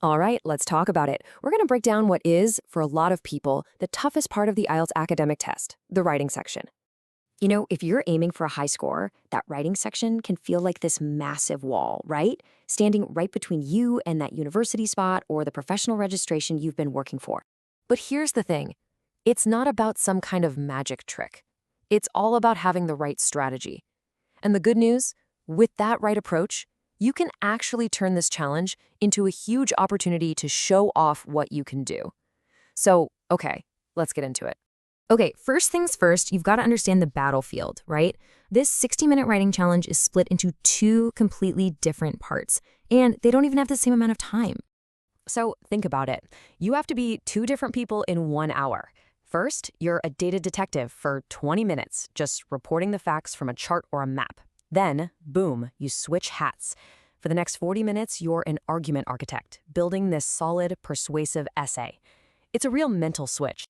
All right, let's talk about it. We're going to break down what is, for a lot of people, the toughest part of the IELTS academic test, the writing section. You know, if you're aiming for a high score, that writing section can feel like this massive wall, right? Standing right between you and that university spot or the professional registration you've been working for. But here's the thing. It's not about some kind of magic trick. It's all about having the right strategy. And the good news, with that right approach, you can actually turn this challenge into a huge opportunity to show off what you can do. So, okay, let's get into it. Okay, first things first, you've got to understand the battlefield, right? This 60-minute writing challenge is split into two completely different parts, and they don't even have the same amount of time. So think about it. You have to be two different people in 1 hour. First, you're a data detective for 20 minutes, just reporting the facts from a chart or a map. Then, boom, you switch hats. For the next 40 minutes, you're an argument architect, building this solid, persuasive essay. It's a real mental switch.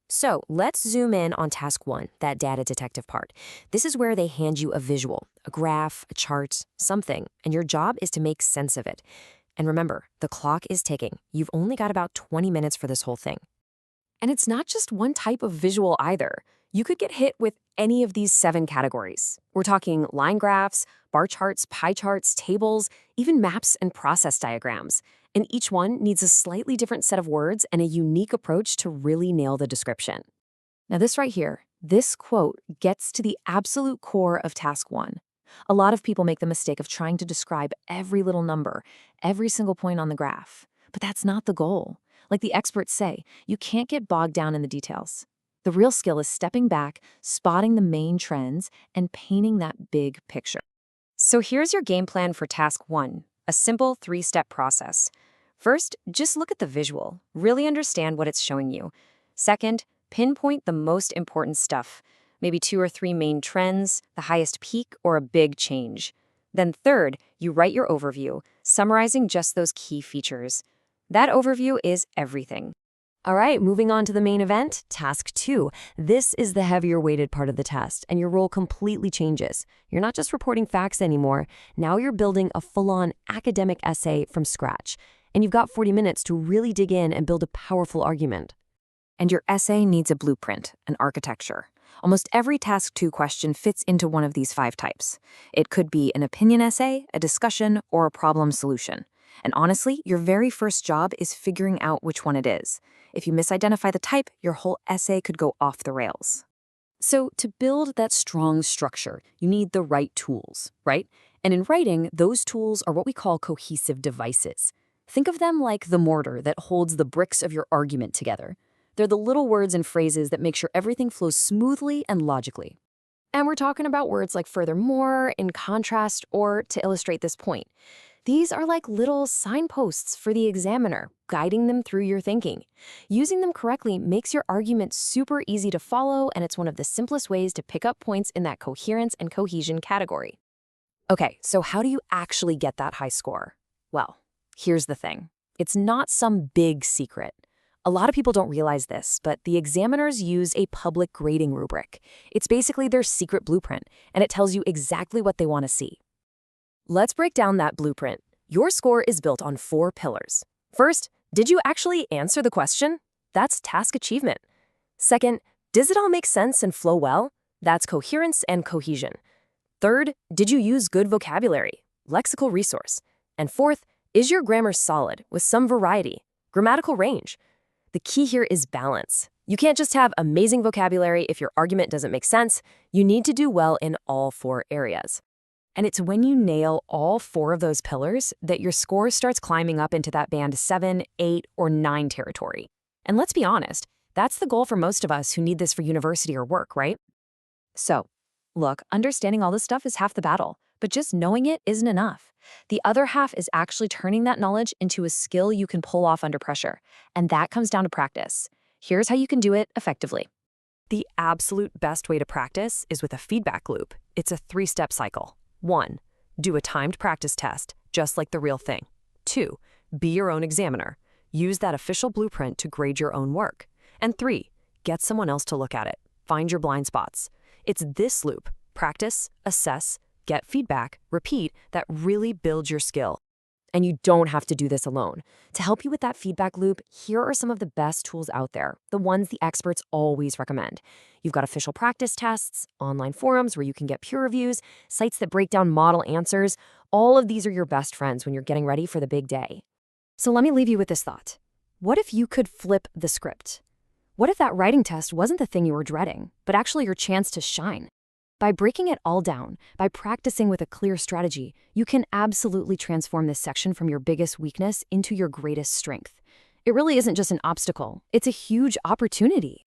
So let's zoom in on task 1, that data detective part. This is where they hand you a visual, a graph, a chart, something, and your job is to make sense of it. And remember, the clock is ticking. You've only got about 20 minutes for this whole thing. And it's not just one type of visual either. You could get hit with any of these 7 categories. We're talking line graphs, bar charts, pie charts, tables, even maps and process diagrams. And each one needs a slightly different set of words and a unique approach to really nail the description. Now this right here, this quote gets to the absolute core of task 1. A lot of people make the mistake of trying to describe every little number, every single point on the graph. But that's not the goal. Like the experts say, you can't get bogged down in the details. The real skill is stepping back, spotting the main trends, and painting that big picture. So here's your game plan for task 1, a simple 3-step process. First, just look at the visual. Really understand what it's showing you. Second, pinpoint the most important stuff. Maybe 2 or 3 main trends, the highest peak, or a big change. Then third, you write your overview, summarizing just those key features. That overview is everything. All right, moving on to the main event, task 2. This is the heavier weighted part of the test, and your role completely changes. You're not just reporting facts anymore. Now you're building a full-on academic essay from scratch. And you've got 40 minutes to really dig in and build a powerful argument. And your essay needs a blueprint, an architecture. Almost every task 2 question fits into one of these 5 types. It could be an opinion essay, a discussion, or a problem solution. And honestly, your very first job is figuring out which one it is. If you misidentify the type, your whole essay could go off the rails. So to build that strong structure, you need the right tools, right? And in writing, those tools are what we call cohesive devices. Think of them like the mortar that holds the bricks of your argument together. They're the little words and phrases that make sure everything flows smoothly and logically. And we're talking about words like furthermore, in contrast, or to illustrate this point. These are like little signposts for the examiner, guiding them through your thinking. Using them correctly makes your argument super easy to follow, and it's one of the simplest ways to pick up points in that coherence and cohesion category. Okay, so how do you actually get that high score? Well, here's the thing. It's not some big secret. A lot of people don't realize this, but the examiners use a public grading rubric. It's basically their secret blueprint, and it tells you exactly what they want to see. Let's break down that blueprint. Your score is built on 4 pillars. First, did you actually answer the question? That's task achievement. Second, does it all make sense and flow well? That's coherence and cohesion. Third, did you use good vocabulary? Lexical resource. And fourth, is your grammar solid with some variety? Grammatical range. The key here is balance. You can't just have amazing vocabulary if your argument doesn't make sense. You need to do well in all 4 areas. And it's when you nail all 4 of those pillars that your score starts climbing up into that band 7, 8, or 9 territory. And let's be honest, that's the goal for most of us who need this for university or work, right? So, look, understanding all this stuff is half the battle, but just knowing it isn't enough. The other half is actually turning that knowledge into a skill you can pull off under pressure, and that comes down to practice. Here's how you can do it effectively. The absolute best way to practice is with a feedback loop. It's a 3-step cycle. 1. Do a timed practice test, just like the real thing. 2. Be your own examiner. Use that official blueprint to grade your own work. And 3. Get someone else to look at it. Find your blind spots. It's this loop, practice, assess, get feedback, repeat, that really builds your skill. And you don't have to do this alone. To help you with that feedback loop, here are some of the best tools out there, the ones the experts always recommend. You've got official practice tests, online forums where you can get peer reviews, sites that break down model answers. All of these are your best friends when you're getting ready for the big day. So let me leave you with this thought. What if you could flip the script? What if that writing test wasn't the thing you were dreading, but actually your chance to shine? By breaking it all down, by practicing with a clear strategy, you can absolutely transform this section from your biggest weakness into your greatest strength. It really isn't just an obstacle, it's a huge opportunity.